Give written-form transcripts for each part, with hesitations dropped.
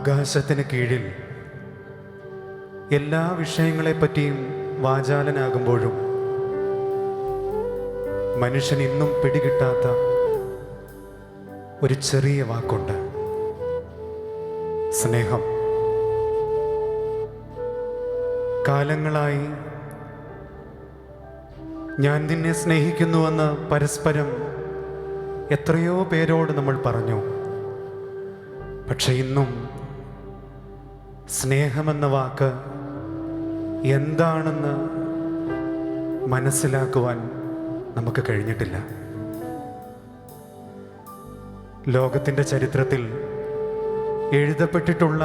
ആകാശത്തിന് കീഴിൽ എല്ലാ വിഷയങ്ങളെപ്പറ്റിയും വാചാലനാകുമ്പോഴും മനുഷ്യൻ ഇന്നും പിടികിട്ടാത്ത ഒരു ചെറിയ വാക്കുണ്ട്: സ്നേഹം. കാലങ്ങളായി ഞാൻ നിന്നെ സ്നേഹിക്കുന്നുവെന്ന് പരസ്പരം എത്രയോ പേരോട് നമ്മൾ പറഞ്ഞു. പക്ഷെ ഇന്നും സ്നേഹമെന്ന വാക്ക് എന്താണെന്ന് മനസ്സിലാക്കുവാൻ നമുക്ക് കഴിഞ്ഞിട്ടില്ല. ലോകത്തിൻ്റെ ചരിത്രത്തിൽ എഴുതപ്പെട്ടിട്ടുള്ള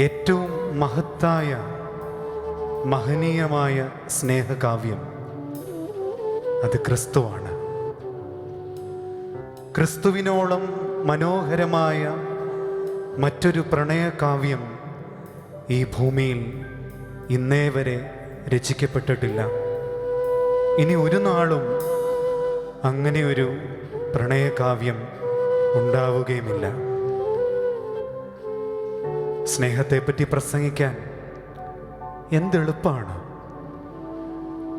ഏറ്റവും മഹത്തായ മഹനീയമായ സ്നേഹകാവ്യം അത് ക്രിസ്തുവാണ്. ക്രിസ്തുവിനോളം മനോഹരമായ മറ്റൊരു പ്രണയകാവ്യം ഈ ഭൂമിയിൽ ഇന്നേ വരെ രചിക്കപ്പെട്ടിട്ടില്ല. ഇനി ഒരു നാളും അങ്ങനെയൊരു പ്രണയകാവ്യം ഉണ്ടാവുകയുമില്ല. സ്നേഹത്തെപ്പറ്റി പ്രസംഗിക്കാൻ എന്തെളുപ്പമാണ്.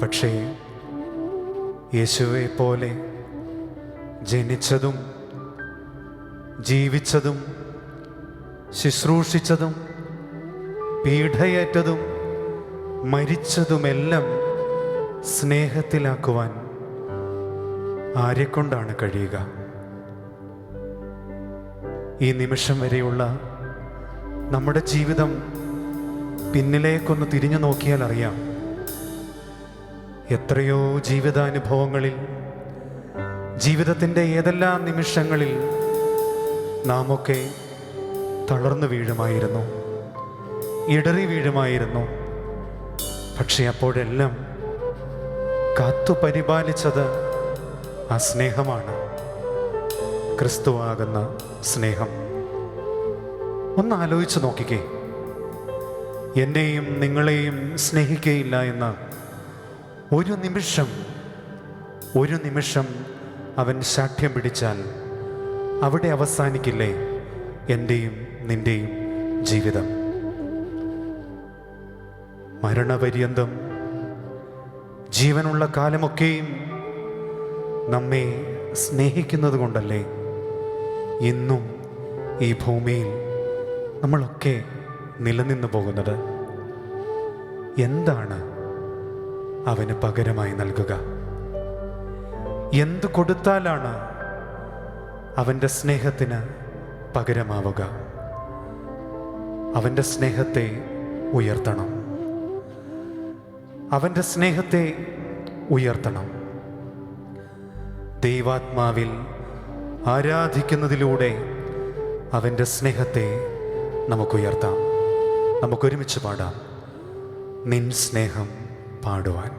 പക്ഷേ യേശുവെ പോലെ ജനിച്ചതും ജീവിച്ചതും ശുശ്രൂഷിച്ചതും പീഡയേറ്റതും മരിച്ചതുമെല്ലാം സ്നേഹത്തിലാക്കുവാൻ ആരെക്കൊണ്ടാണ് കഴിയുക? ഈ നിമിഷം വരെയുള്ള നമ്മുടെ ജീവിതം പിന്നിലേക്കൊന്ന് തിരിഞ്ഞു നോക്കിയാൽ അറിയാം, എത്രയോ ജീവിതാനുഭവങ്ങളിൽ, ജീവിതത്തിൻ്റെ ഏതെല്ലാം നിമിഷങ്ങളിൽ നാമൊക്കെ തളർന്നു വീഴുമായിരുന്നു, ഇടറി വീഴുമായിരുന്നു. പക്ഷെ അപ്പോഴെല്ലാം കാത്തു പരിപാലിച്ചത് ആ സ്നേഹമാണ്, ക്രിസ്തുവാകുന്ന സ്നേഹം. ഒന്ന് ആലോചിച്ച് നോക്കിക്കേ. എന്നെയും നിങ്ങളെയും സ്നേഹിക്കുകയില്ല എന്ന് ഒരു നിമിഷം അവൻ ശാഠ്യം പിടിച്ചാൽ അവിടെ അവസാനിക്കില്ലേ എൻ്റെയും നിൻ്റെയും ജീവിതം? മരണപര്യന്തം ജീവനുള്ള കാലമൊക്കെയും നമ്മെ സ്നേഹിക്കുന്നത് കൊണ്ടല്ലേ ഇന്നും ഈ ഭൂമിയിൽ നമ്മളൊക്കെ നിലനിന്നു പോകുന്നത്? എന്താണ് അവന് പകരമായി നൽകുക? എന്തു കൊടുത്താലാണ് അവൻ്റെ സ്നേഹത്തിന് പകരമാവുക? അവൻ്റെ സ്നേഹത്തെ ഉയർത്തണം, അവൻ്റെ സ്നേഹത്തെ ഉയർത്തണം. ദൈവാത്മാവിൽ ആരാധിക്കുന്നതിലൂടെ അവൻ്റെ സ്നേഹത്തെ നമുക്കുയർത്താം. നമുക്കൊരുമിച്ച് പാടാം നിൻ സ്നേഹം പാടുവാൻ.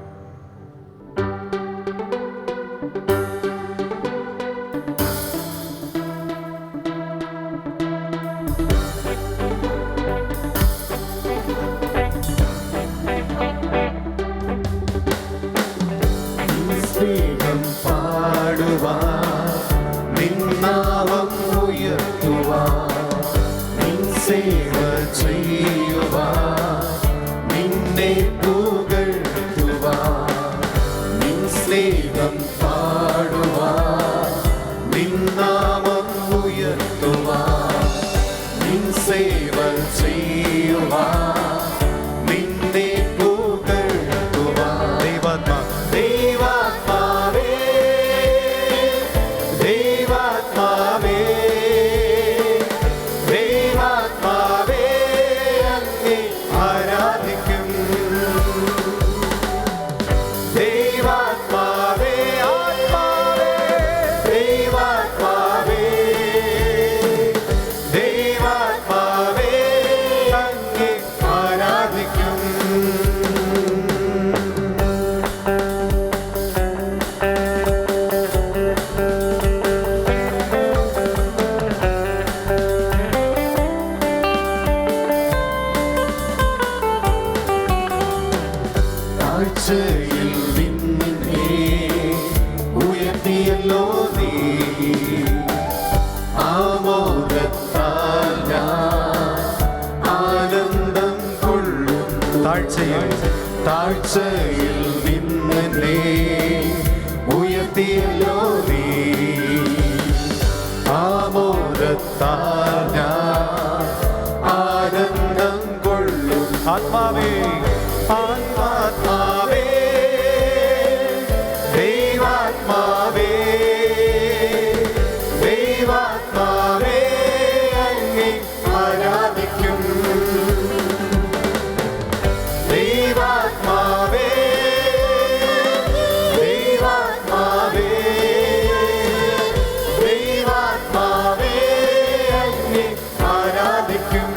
സ്നേഹം പാടുവാൻ, നിന്നാമം ഉയർത്തുവാൻ, നിൻ സേവ ചെയ്യുവാൻ, നിന്നെ പുകഴ്ത്തുവാൻ. നിൻ സ്നേഹം പാടുവാൻ, നിന്നാമം ഉയർത്തുവാൻ, നിൻ സേവ ചെയ്യുവാൻ, നിന്നെ പുകഴ്ത്തുവാൻ. ദൈവാത്മാവേ, ദൈവാത്മാവേ, ദൈവാത്മാവേ, അങ്ങേ ആരാധിക്കും. ദൈവാത്മാവേ, ആത്മാവേ, ദൈവാത്മാവേ, ദൈവാത്മാവേ, അങ്ങേ ആരാധിക്കും. താഴ്ചയിൽ നിന്നെ ഉയർത്തിയല്ലോ നീ, ആമോദത്താൽ താഴ്ചയിൽ നിന്നെ ഉയർത്തിയല്ലോ നീ. ആമോദത്താൽ ഞാൻ ആനന്ദം കൊള്ളും. ആത്മാവേ ആത്മാത്മാവേ ദൈവാത്മാവേ ദൈവാത്മാവേ അങ്ങേ ആരാധിക്കും. ദൈവാത്മാവേ ദൈവാത്മാവേ ദൈവാത്മാവേ അങ്ങേ ആരാധിക്കും.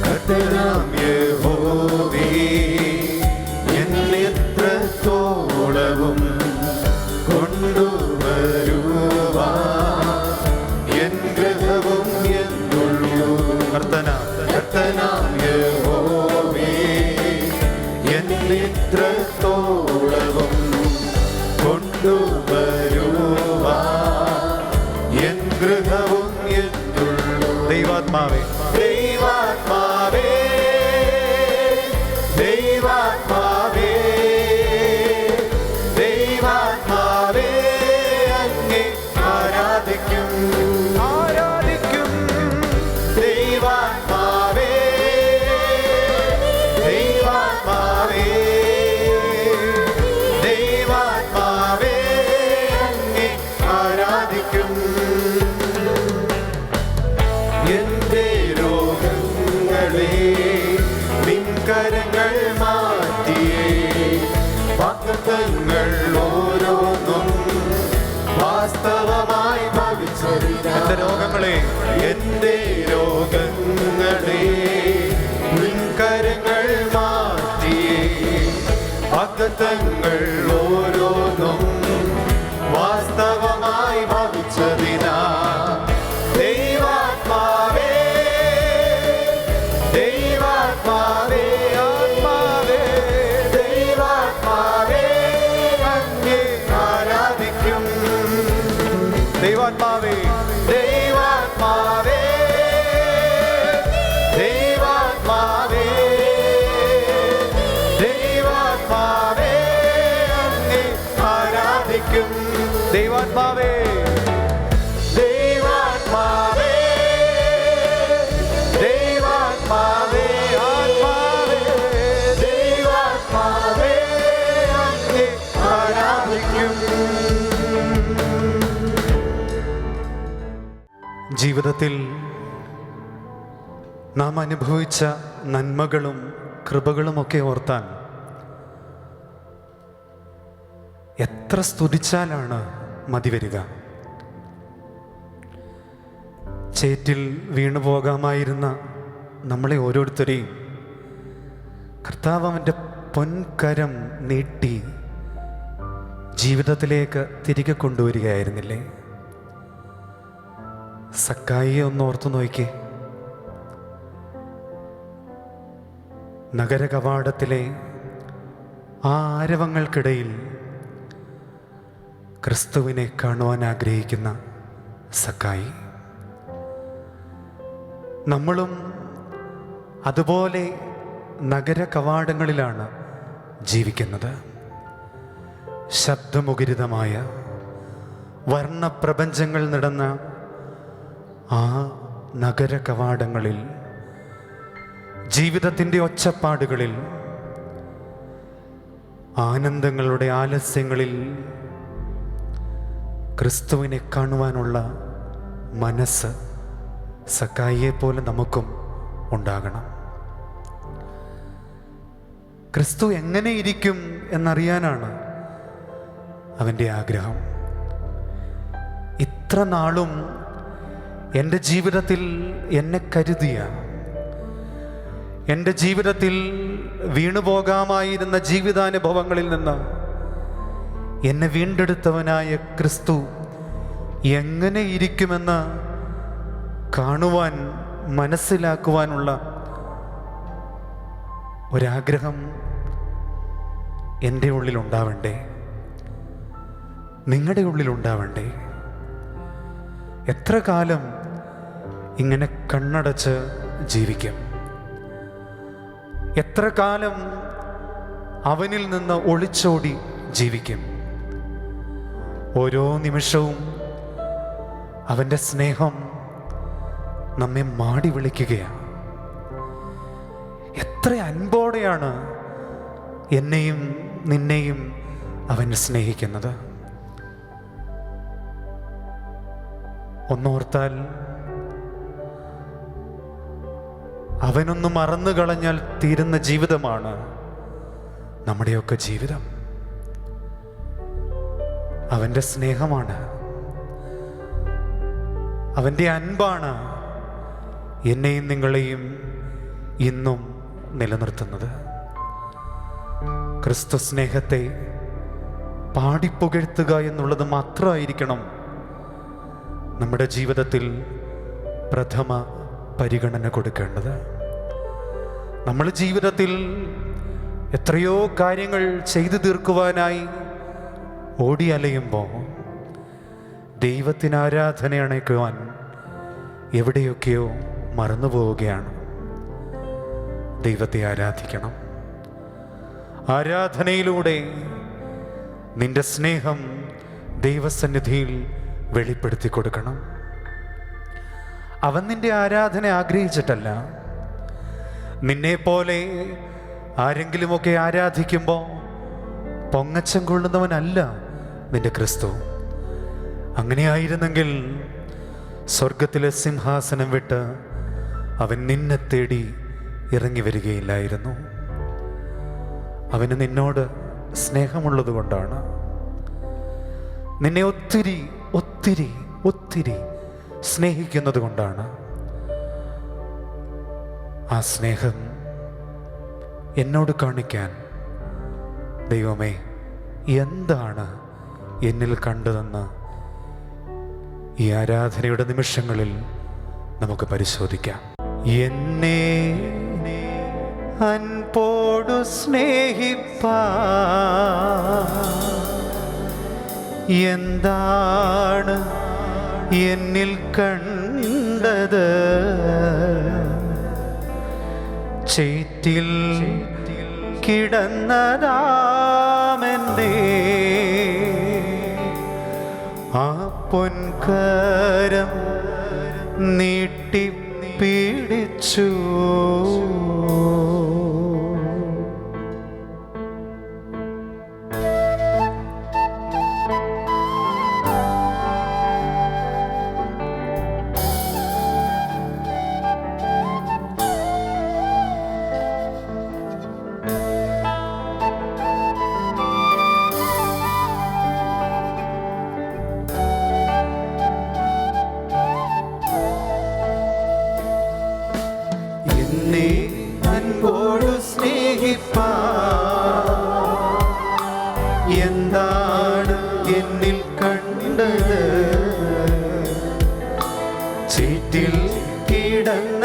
കർത്താവാം യഹോവേ എന്നെ എത്രത്തോളവും കൊണ്ടുവരുവാൻ എൻ ഗൃഹവും എന്നുള്ളൂ. കർത്താവാം യഹോവേ എന്നെ എത്രത്തോളവും കൊണ്ടുവരുവാൻ എൻ ഗൃഹവും എന്നുള്ളൂ. ദൈവാത്മാവേ ദൈവാത്മാവേ ദൈവാത്മാവേ ദൈവാത്മാവേ അങ്ങേ ആരാധിക്കും ആരാധിക്കും. ദൈവാത്മാവേ ദൈവാത്മാവേ ദൈവാത്മാവേ അങ്ങേ ആരാധിക്കും. എന്റെ രോഗങ്ങളെ നിൻകരങ്ങൾ മാറ്റിയേ വാഗ്ദത്തങ്ങൾ ഓരോന്നും വാസ്തവമായി ഭവിച്ചറിയാം. എന്റെ രോഗങ്ങളെ എന്റെ രോഗങ്ങളെ നിൻകരങ്ങൾ മാറ്റിയേ വാഗ്ദത്തങ്ങൾ ഓരോന്നും വാസ്തവമായി ഭവിച്ചതിനാ. ദൈവാത്മാവേ ദൈവാത്മാവേ ആത്മാവേ ദൈവാത്മാവേ അങ്ങേ ആരാധിക്കും. ദൈവാത്മാവേ ദൈവാത്മാവേ ദൈവാത്മാവേ ദൈവാത്മാവേ അങ്ങേ ആരാധിക്കും. ദൈവാത്മാവേ ദൈവാത്മാവേ ദൈവാത്മാവേ ആത്മാവേ ദൈവാത്മാവേ അങ്ങേ ആരാധിക്കും. ജീവിതത്തിൽ നാം അനുഭവിച്ച നന്മകളും കൃപകളുമൊക്കെ ഓർത്താൻ എത്ര സ്തുതിച്ചാലാണ് മതി വരിക. ചേറ്റിൽ വീണുപോകാമായിരുന്ന നമ്മളെ ഓരോരുത്തരെയും കർത്താവ് അവൻ്റെ പൊൻകരം നീട്ടി ജീവിതത്തിലേക്ക് തിരികെ കൊണ്ടുവരികയായിരുന്നില്ലേ? സക്കായിയെ ഒന്ന് ഓർത്തു നോക്കിക്കേ. നഗര കവാടത്തിലെ ആ ആരവങ്ങൾക്കിടയിൽ ക്രിസ്തുവിനെ കാണുവാൻ ആഗ്രഹിക്കുന്ന സക്കായി. നമ്മളും അതുപോലെ നഗര കവാടങ്ങളിലാണ് ജീവിക്കുന്നത്. ശബ്ദമുഖരിതമായ വർണ്ണപ്രപഞ്ചങ്ങൾ നടന്ന ആ നഗര കവാടങ്ങളിൽ, ജീവിതത്തിൻ്റെ ഒച്ചപ്പാടുകളിൽ, ആനന്ദങ്ങളുടെ ആലസ്യങ്ങളിൽ ക്രിസ്തുവിനെ കാണുവാനുള്ള മനസ്സ് സക്കായിയെ പോലെ നമുക്കും ഉണ്ടാകണം. ക്രിസ്തു എങ്ങനെ ഇരിക്കും എന്നറിയാനാണ് അവൻ്റെ ആഗ്രഹം. ഇത്ര നാളും എൻ്റെ ജീവിതത്തിൽ എന്നെ കരുതിയ, എൻ്റെ ജീവിതത്തിൽ വീണുപോകാമായിരുന്ന ജീവിതാനുഭവങ്ങളിൽ നിന്ന് എന്നെ വീണ്ടെടുത്തവനായ ക്രിസ്തു എങ്ങനെ ഇരിക്കുമെന്ന് കാണുവാൻ, മനസ്സിലാക്കുവാനുള്ള ഒരാഗ്രഹം എൻ്റെ ഉള്ളിലുണ്ടാവണ്ടേ, നിങ്ങളുടെ ഉള്ളിലുണ്ടാവണ്ടേ? എത്ര കാലം ഇങ്ങനെ കണ്ണടച്ച് ജീവിക്കും? എത്ര കാലം അവനിൽ നിന്ന് ഒളിച്ചോടി ജീവിക്കും? ഓരോ നിമിഷവും അവൻ്റെ സ്നേഹം നമ്മെ മാടി വിളിക്കുകയാണ്. എത്ര അൻപോടെയാണ് എന്നെയും നിന്നെയും അവൻ സ്നേഹിക്കുന്നത്. ഒന്നോർത്താൽ, അവനൊന്ന് മറന്നു കളഞ്ഞാൽ തീരുന്ന ജീവിതമാണ് നമ്മുടെയൊക്കെ ജീവിതം. അവൻ്റെ സ്നേഹമാണ്, അവൻ്റെ അൻപാണ് എന്നെയും നിങ്ങളെയും ഇന്നും നിലനിർത്തുന്നത്. ക്രിസ്തു സ്നേഹത്തെ പാടിപ്പുകഴ്ത്തുക എന്നുള്ളത് മാത്രമായിരിക്കണം നമ്മുടെ ജീവിതത്തിൽ പ്രഥമ പരിഗണന കൊടുക്കേണ്ടത്. നമ്മൾ ജീവിതത്തിൽ എത്രയോ കാര്യങ്ങൾ ചെയ്തു തീർക്കുവാനായി ഓടി അലയുമ്പോൾ ദൈവത്തിന് ആരാധന അണയ്ക്കുവാൻ എവിടെയൊക്കെയോ മറന്നു പോവുകയാണ്. ദൈവത്തെ ആരാധിക്കണം. ആരാധനയിലൂടെ നിന്റെ സ്നേഹം ദൈവസന്നിധിയിൽ വെളിപ്പെടുത്തി കൊടുക്കണം. അവൻ നിന്റെ ആരാധന ആഗ്രഹിച്ചിട്ടല്ല. നിന്നെപ്പോലെ ആരെങ്കിലുമൊക്കെ ആരാധിക്കുമ്പോൾ പൊങ്ങച്ചം കൊള്ളുന്നവനല്ല നിന്റെ ക്രിസ്തു. അങ്ങനെയായിരുന്നെങ്കിൽ സ്വർഗത്തിലെ സിംഹാസനം വിട്ട് അവൻ നിന്നെ തേടി ഇറങ്ങി വരികയില്ലായിരുന്നു. അവന് നിന്നോട് സ്നേഹമുള്ളത് കൊണ്ടാണ്, നിന്നെ ഒത്തിരി ഒത്തിരി ഒത്തിരി സ്നേഹിക്കുന്നത് കൊണ്ടാണ്. ആ സ്നേഹം എന്നോട് കാണിക്കാൻ ദൈവമേ എന്താണ് എന്നിൽ കണ്ടതെന്ന് ഈ ആരാധനയുടെ നിമിഷങ്ങളിൽ നമുക്ക് പരിശോധിക്കാം. എന്നെ അൻപോടു സ്നേഹിപ്പാ എന്താണ് എന്നിൽ കണ്ടത്? ചേറ്റിൽ കിടന്നതാമെന്നേ ആ പൊൻകരം നീട്ടിപ്പിടിച്ചു. എന്നെ അൻപോടു സ്നേഹിപ്പാ എന്താണ് എന്നിൽ കണ്ടത്? ചേറ്റിൽ കിടന്നതാമെന്നേ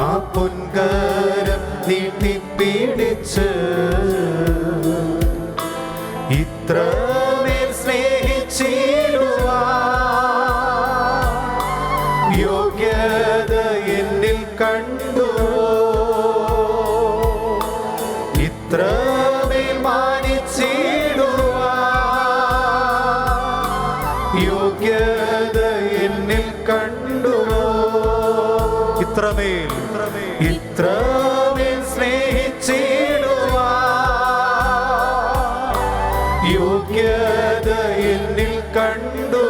ആ പൊൻകരം നീട്ടിപ്പിടിച്ച് ഇത്രമേൽ സ്നേഹിച്ചിടുവാ യോഗ്യത എന്നിൽ കണ്ടു. ഇത്രമേൽ മാനിച്ചിടുവാ യോഗ്യത എന്നിൽ കണ്ടു. ഇത്രമേൽ സ്നേഹിച്ചിടുവാ യോഗ്യത എന്നിൽ കണ്ടു.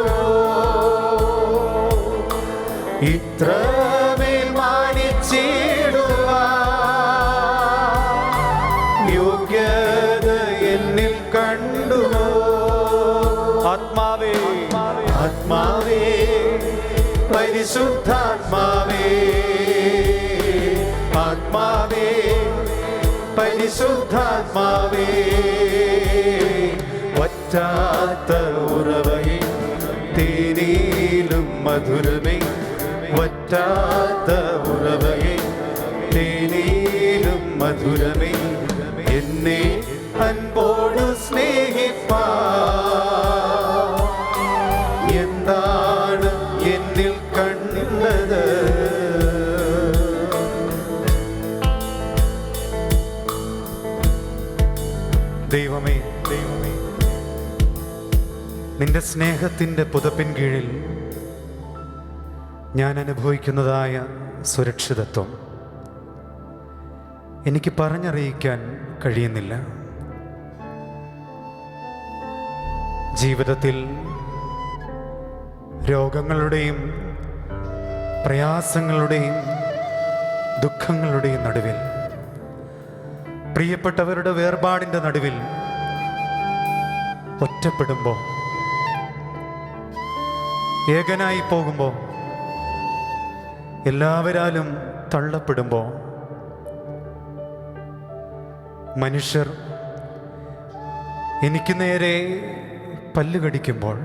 ഇത്രമേൽ മാനിച്ചിടുവാ യോഗ്യത എന്നിൽ കണ്ടു. ആത്മാവേ ആത്മാവേ പരിശുദ്ധാത്മാവേ ആത്മാവേ പരിശുദ്ധാത്മാവേ വറ്റാത്ത ഉറവയെ തേനിലും മധുരമേ വറ്റാത്ത ഉറവയെ തേനീലും മധുരമേ എന്നെ അൻപോടു സ്നേഹിപ്പാ എന്താണ് എന്നിൽ കണ്ടത് ദൈവമേ ദൈവമേ നിന്റെ സ്നേഹത്തിൻ്റെ പുതപ്പിൻ കീഴിൽ ഞാൻ അനുഭവിക്കുന്നതായ സുരക്ഷിതത്വം എനിക്ക് പറഞ്ഞറിയിക്കാൻ കഴിയുന്നില്ല. ജീവിതത്തിൽ രോഗങ്ങളുടെയും പ്രയാസങ്ങളുടെയും ദുഃഖങ്ങളുടെയും നടുവിൽ, പ്രിയപ്പെട്ടവരുടെ വേർപാടിൻ്റെ നടുവിൽ ഒറ്റപ്പെടുമ്പോൾ, ഏകനായി പോകുമ്പോൾ, എല്ലാവരാലും തള്ളപ്പെടുമ്പോൾ, മനുഷ്യർ എനിക്ക് നേരെ പല്ലുകടിക്കുമ്പോൾ,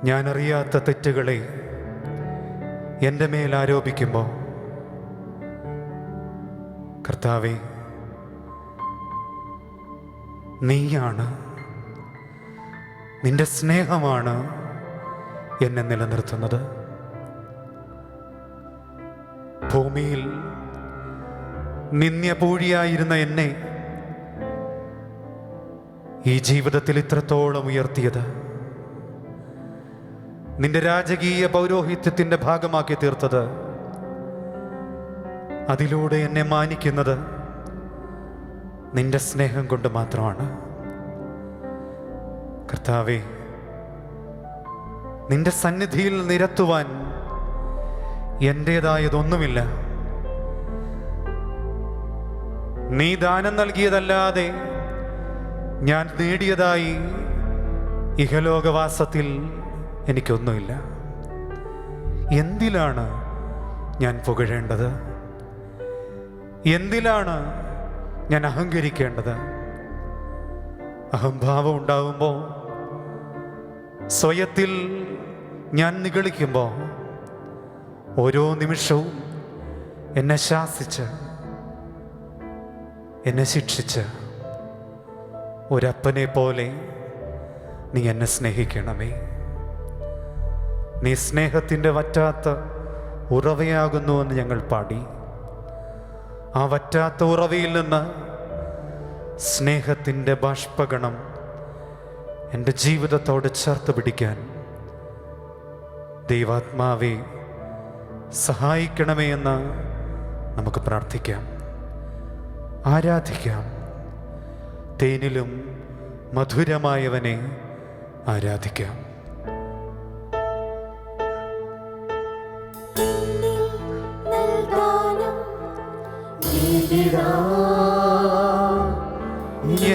ഞാനറിയാത്ത തെറ്റുകളെ എൻ്റെ മേൽ ആരോപിക്കുമ്പോൾ, കർത്താവേ, നീയാണ്, നിന്റെ സ്നേഹമാണ് എന്നെ നിലനിർത്തുന്നത്. ഭൂമിയിൽ നിന്ദ്യപൂഴിയായിരുന്ന എന്നെ ഈ ജീവിതത്തിൽ ഇത്രത്തോളം ഉയർത്തിയത്, നിന്റെ രാജകീയ പൗരോഹിത്യത്തിൻ്റെ ഭാഗമാക്കി തീർത്തത്, അതിലൂടെ എന്നെ മാനിക്കുന്നത് നിന്റെ സ്നേഹം കൊണ്ട് മാത്രമാണ്. കർത്താവേ, നിന്റെ സന്നിധിയിൽ നിരത്തുവാൻ എൻ്റേതായതൊന്നുമില്ല. നീ ദാനം നൽകിയതല്ലാതെ ഞാൻ നേടിയതായി ഇഹലോകവാസത്തിൽ എനിക്കൊന്നുമില്ല. എന്തിലാണ് ഞാൻ പുകഴേണ്ടത്? എന്തിലാണ് ഞാൻ അഹങ്കരിക്കേണ്ടത്? അഹംഭാവം ഉണ്ടാകുമ്പോൾ, സ്വയത്തിൽ ഞാൻ നിഗളിക്കുമ്പോൾ, ഓരോ നിമിഷവും എന്നെ ശാസിച്ച്, എന്നെ ശിക്ഷിച്ച്, ഒരപ്പനെ പോലെ നീ എന്നെ സ്നേഹിക്കണമേ. നീ സ്നേഹത്തിൻ്റെ വറ്റാത്ത ഉറവയാകുന്നുവെന്ന് ഞങ്ങൾ പാടി. ആ വറ്റാത്ത ഉറവയിൽ നിന്ന് സ്നേഹത്തിൻ്റെ ബാഷ്പഗണം എൻ്റെ ജീവിതത്തോട് ചേർത്ത് പിടിക്കാൻ ദൈവാത്മാവെ സഹായിക്കണമേ എന്ന് നമുക്ക് പ്രാർത്ഥിക്കാം, ആരാധിക്കാം. തേനിലും മധുരമായവനെ ആരാധിക്കാം.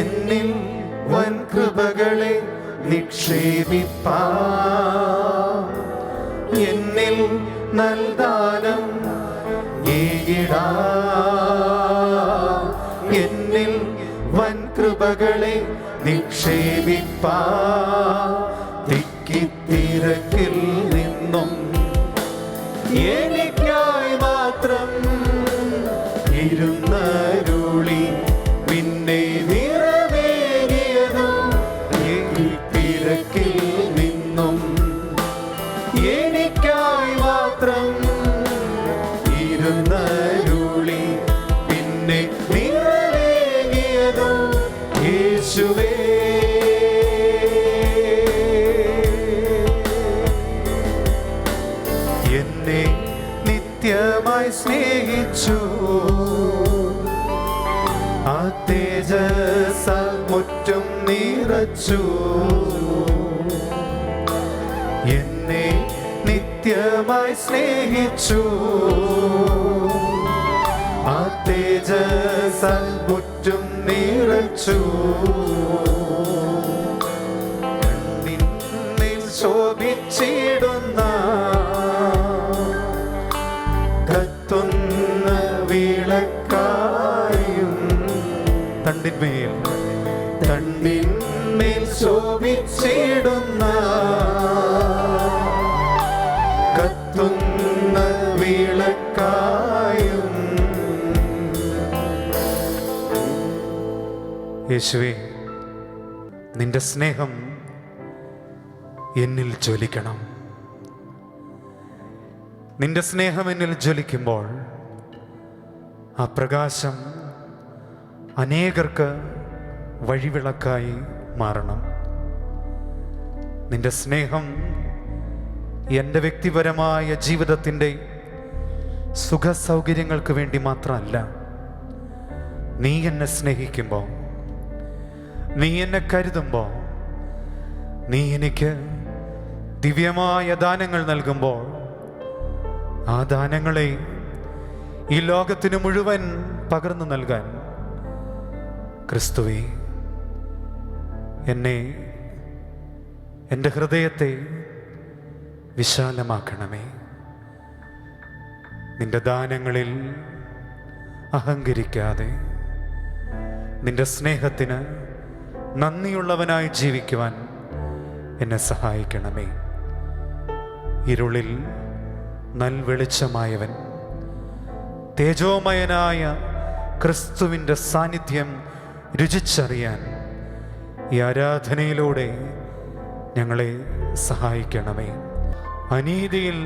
എന്നിൽ വൻ കൃപകളെ നിക്ഷേപിപ്പാ, എന്നിൽ നൽദാനം ഏകിടാ, എന്നിൽ വൻ കൃപകളെ നിക്ഷേപിപ്പാ, തിക്കിത്തിരക്കിൽ നിന്നും എനിക്കായി മാത്രം ഇരുന്നരുളി പിന്നെ നിറവേറിയതും, തിരക്കിൽ നിന്നും എനിക്കായി മാത്രം ഇരുന്നരുളി പിന്നെ നിറവേറിയതും യേശുവേ. എന്നെ നിത്യമായി സ്നേഹിച്ചു, ആ തേജസ്സാൽ മുറ്റും നിറച്ചു. എന്നെ നിത്യമായി സ്നേഹിച്ചു, ആ തേജസ്സാൽ മുറ്റും നിറച്ചു. കണ്ണിൽ ശോഭിച്ചിടുന്ന കത്തുന്ന വിളക്കായും, തണ്ടിന്മേൽ ശോഭിച്ചിടുന്ന എനിക്കായും. യേശുവേ, നിന്റെ സ്നേഹം എന്നിൽ ജ്വലിക്കണം. നിന്റെ സ്നേഹം എന്നിൽ ജ്വലിക്കുമ്പോൾ ആ പ്രകാശം അനേകർക്ക് വഴിവിളക്കായി മാറണം. നിന്റെ സ്നേഹം എൻ്റെ വ്യക്തിപരമായ ജീവിതത്തിൻ്റെ സുഖ സൗകര്യങ്ങൾക്ക് വേണ്ടി മാത്രമല്ല. നീ എന്നെ സ്നേഹിക്കുമ്പോൾ, നീ എന്നെ കരുതുമ്പോൾ, നീ എനിക്ക് ദിവ്യമായ ദാനങ്ങൾ നൽകുമ്പോൾ, ആ ദാനങ്ങളെ ഈ ലോകത്തിന് മുഴുവൻ പകർന്നു നൽകാൻ ക്രിസ്തുവേ, എന്നെ, എൻ്റെ ഹൃദയത്തെ വിശാലമാക്കണമേ. നിന്റെ ദാനങ്ങളിൽ അഹങ്കരിക്കാതെ നിന്റെ സ്നേഹത്തിന് നന്ദിയുള്ളവനായി ജീവിക്കുവാൻ എന്നെ സഹായിക്കണമേ. ഇരുളിൽ നൽവെളിച്ചമായവൻ, തേജോമയനായ ക്രിസ്തുവിൻ്റെ സാന്നിധ്യം രുചിച്ചറിയാൻ ഈ ആരാധനയിലൂടെ ഞങ്ങളെ സഹായിക്കണമേ. അനീതിയിൽ,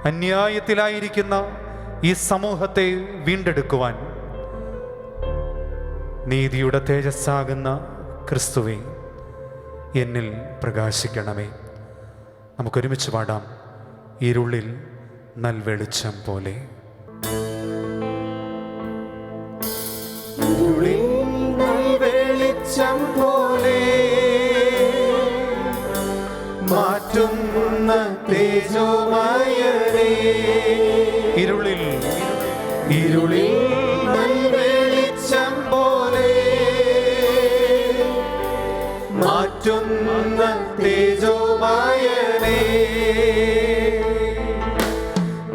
അന്യായത്തിലായിരിക്കുന്ന ഈ സമൂഹത്തെ വീണ്ടെടുക്കുവാൻ നീതിയുടെ തേജസ്സാകുന്ന ക്രിസ്തുവേ, എന്നിൽ പ്രകാശിക്കണമേ. നമുക്കൊരുമിച്ച് പാടാം. ഇരുളിൽ നൽവെളിച്ചം പോലെ. ഇരുളിൽ നൽവെളിച്ചം പോലെ മാറ്റുന്ന തേജോമയനേ. ഇരുളിൽ ഇരുളിൽ നൽവെളിച്ചം പോലെ മാറ്റുന്ന തേജോമയനേ.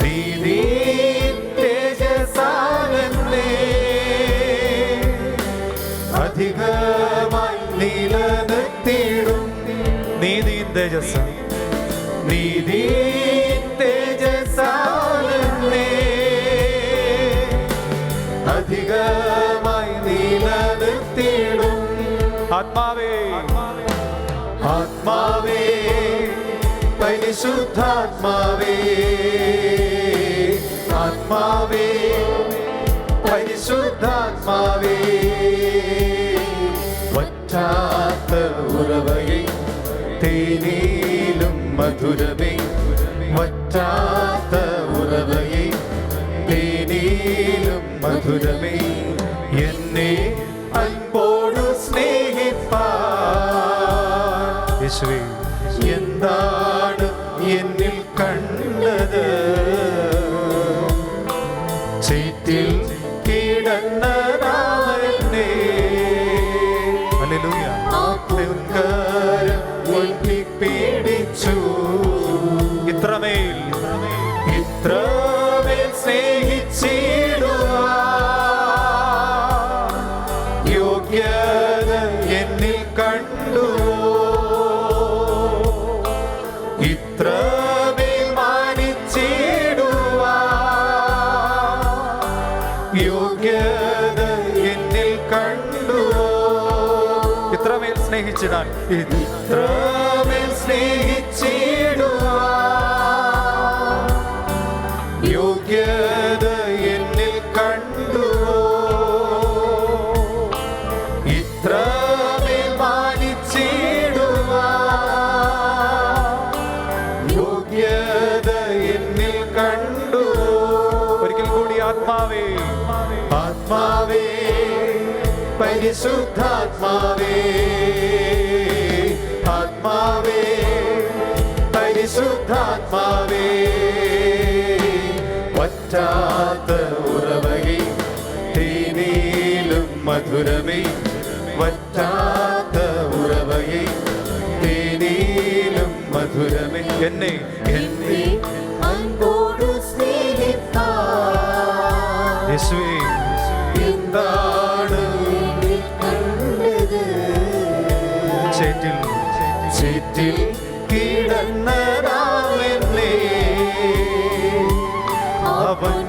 നീതി തേജസാനന്ദേ അധികമായി നിലനിർത്തിയിടും. നീതി തേജസ്, നീതി തേജസാനന്ദേ അധികമായി നിലനിർത്തിയിടും. ആത്മാവേ, ആത്മാവേ, പരിശുദ്ധാത്മാവേ, ആത്മാവേ, പരിശുദ്ധാത്മാവേ, വറ്റാത്ത ഉറവയെ, തേനിലും മധുരമേ, വറ്റാത്ത ഉറവയെ, തേനിലും മധുരമേ, എന്നെ അൻപോടു സ്നേഹിപ്പാൻ യേശുവേ, എന്താണ് എന്നിൽ കണ്ടത്? ചേറ്റിൽ കിടന്നതാവനെ ഹല്ലേലൂയ. പൊൻകരം ഒട്ടിപ്പിടിച്ചു. ഇത്രമേൽ ഇത്രമേൽ സ്നേഹിച്ചിടുവാൻ യോഗ്യത എന്നിൽ കണ്ടുവോ? ഇത്രമേൽ മാനിച്ചിടുവാൻ യോഗ്യത എന്നിൽ കണ്ടുവോ? ഇത്രമേൽ സ്നേഹിച്ചിടാൻ, ഇത്രമേൽ സ്നേഹിച്ചിടുവാൻ യോഗ്യത എന്നിൽ കണ്ടുവോ? ഇത്രമേൽ മാനിച്ചിടുവാൻ യോഗ്യത എന്നിൽ കണ്ടുവോ? ഒരിക്കൽ കൂടി ആത്മാവേ, ആത്മാവേ, പരിശുദ്ധാത്മാവേ, ആത്മാവേ, പരിശുദ്ധാത്മാവേ, വറ്റാത്ത ഉറവയെ, തേനിലും മധുരമേ, വറ്റാത്ത ഉറവയെ, തേനിലും മധുരമേ, എന്നെ എന്നെ അൻപോടു സ്നേഹിപ്പാൻ യേശുവേ, എന്താണ് കണ്ടത്? ചേറ്റിൽ ചേറ്റിൽ കിടന്നതാവെന്നേ അവൻ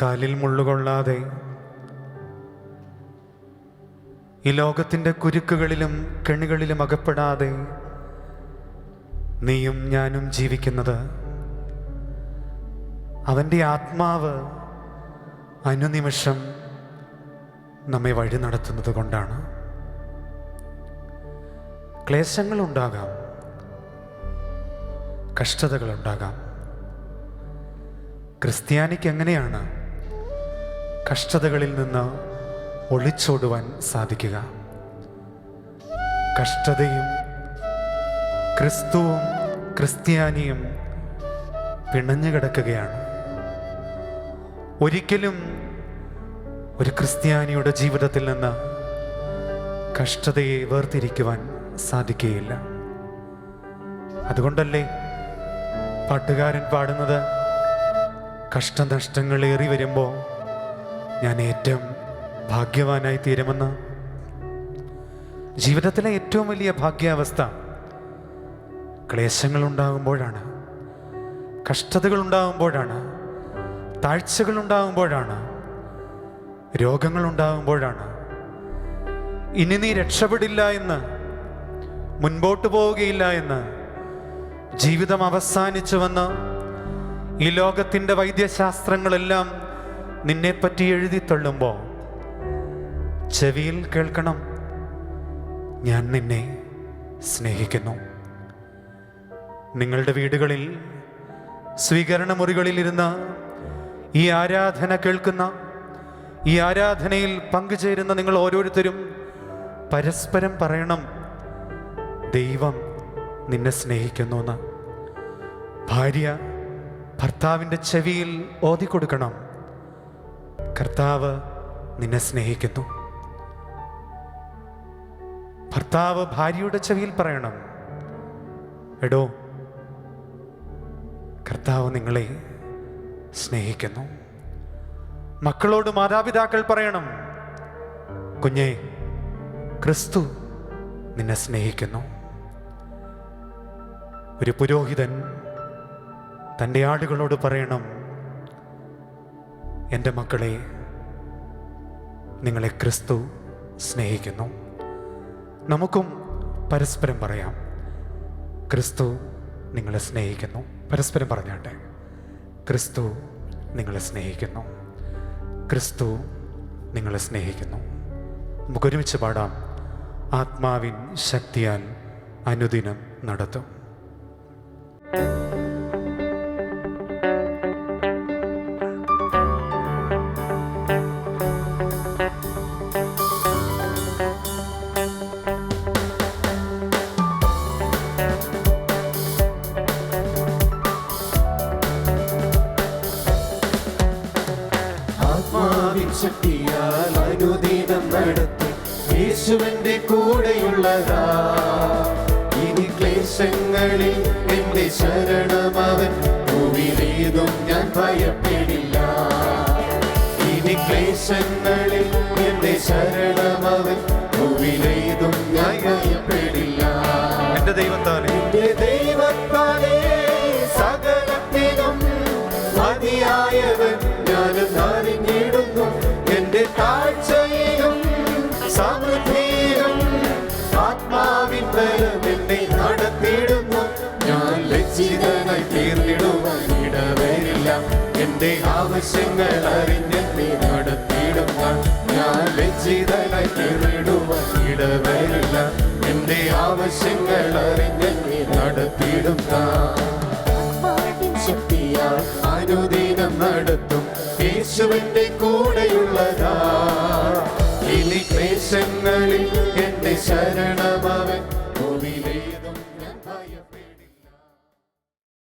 കാലിൽ മുള്ളുകൊള്ളാതെ ഈ ലോകത്തിൻ്റെ കുരുക്കുകളിലും കെണികളിലും അകപ്പെടാതെ നീയും ഞാനും ജീവിക്കുന്നത് അവൻ്റെ ആത്മാവ് അനുനിമിഷം നമ്മെ വഴി നടത്തുന്നത് കൊണ്ടാണ്. ക്ലേശങ്ങളുണ്ടാകാം, കഷ്ടതകളുണ്ടാകാം. ക്രിസ്ത്യാനിക്ക് എങ്ങനെയാണ് കഷ്ടതകളിൽ നിന്ന് ഒളിച്ചോടുവാൻ സാധിക്കുക? കഷ്ടതയും ക്രിസ്തുവും ക്രിസ്ത്യാനിയും പിണഞ്ഞു കിടക്കുകയാണ്. ഒരിക്കലും ഒരു ക്രിസ്ത്യാനിയുടെ ജീവിതത്തിൽ നിന്ന് കഷ്ടതയെ വേർതിരിക്കുവാൻ സാധിക്കുകയില്ല. അതുകൊണ്ടല്ലേ പാട്ടുകാരൻ പാടുന്നത്, കഷ്ടനഷ്ടങ്ങൾ ഏറി വരുമ്പോൾ ഞാൻ ഏറ്റവും ഭാഗ്യവാനായി തീരുമെന്ന്. ജീവിതത്തിലെ ഏറ്റവും വലിയ ഭാഗ്യാവസ്ഥ ക്ലേശങ്ങളുണ്ടാകുമ്പോഴാണ്, കഷ്ടതകളുണ്ടാകുമ്പോഴാണ്, താഴ്ചകളുണ്ടാകുമ്പോഴാണ്, രോഗങ്ങളുണ്ടാകുമ്പോഴാണ്. ഇനി നീ രക്ഷപ്പെടില്ല എന്ന്, മുൻപോട്ട് പോവുകയില്ല എന്ന്, ജീവിതം അവസാനിച്ചുവെന്ന് ഈ ലോകത്തിൻ്റെ വൈദ്യശാസ്ത്രങ്ങളെല്ലാം നിന്നെപ്പറ്റി എഴുതിത്തള്ളുമ്പോൾ ചെവിയിൽ കേൾക്കണം, ഞാൻ നിന്നെ സ്നേഹിക്കുന്നു. നിങ്ങളുടെ വീടുകളിൽ സ്വീകരണ മുറികളിലിരുന്ന് ഈ ആരാധന കേൾക്കുന്ന, ഈ ആരാധനയിൽ പങ്കുചേരുന്ന നിങ്ങൾ ഓരോരുത്തരും പരസ്പരം പറയണം, ദൈവം നിന്നെ സ്നേഹിക്കുന്നു എന്ന്. ഭാര്യ ഭർത്താവിൻ്റെ ചെവിയിൽ ഓതിക്കൊടുക്കണം, കർത്താവ് നിന്നെ സ്നേഹിക്കുന്നു. ഭർത്താവ് ഭാര്യയുടെ ചെവിയിൽ പറയണം, എടോ കർത്താവ് നിങ്ങളെ സ്നേഹിക്കുന്നു. മക്കളോട് മാതാപിതാക്കൾ പറയണം, കുഞ്ഞേ ക്രിസ്തു നിന്നെ സ്നേഹിക്കുന്നു. ഒരു പുരോഹിതൻ തൻ്റെ ആടുകളോട് പറയണം, എൻ്റെ മക്കളെ നിങ്ങളെ ക്രിസ്തു സ്നേഹിക്കുന്നു. നമുക്കും പരസ്പരം പറയാം, ക്രിസ്തു നിങ്ങളെ സ്നേഹിക്കുന്നു. പരസ്പരം പറഞ്ഞാട്ടെ, ക്രിസ്തു നിങ്ങളെ സ്നേഹിക്കുന്നു, ക്രിസ്തു നിങ്ങളെ സ്നേഹിക്കുന്നു. നമുക്കൊരുമിച്ച് പാടാം, ആത്മാവിൻ ശക്തിയാൽ അനുദിനം നടത്തും. ശക്തിയാൽ അനുദിനം നടത്തും യേശുവിന്റെ കൂടെയുള്ളതാ. ഇനി ക്ലേശങ്ങളിൽ എന്റെ ശരണമവൻ, ഭൂമിയിലേതും ഞാൻ ഭയപ്പെടില്ല. ഇനി ക്ലേശങ്ങളിൽ എന്റെ ശരണമവൻ, ഭൂമിയിലേതും ഞാൻ ഭയപ്പെടില്ല. എൻ്റെ ദൈവത്താലേ, എന്റെ ദൈവത്താലേ സകലത്തിനും മതിയായവൻ ഞാനും അറിഞ്ഞിടുന്നു. എന്റെ താഴ്ചയിലും സമൃദ്ധിയിലും ആത്മാവിൻ ബലം എന്നെ നടത്തിയിടുന്നു. ഞാൻ ലജ്ജിതനായി തീർന്നിടുവാൻ ഇടവരില്ല. എന്റെ ആവശ്യങ്ങൾ അറിഞ്ഞെന്നെ നടത്തിയിടുന്ന, ഞാൻ ലജ്ജിതനായി തീർന്നിടുവാൻ ഇടവരില്ല. എന്റെ ആവശ്യങ്ങൾ അറിഞ്ഞെന്നെ നടത്തിയിടുന്ന, ശക്തിയാൽ അനുദിനം നടത്തും യേശുവിന്റെ കൂടെയുള്ളതാ. ഇനി ക്ലേശങ്ങളിൽ എന്റെ ശരണമവൻ,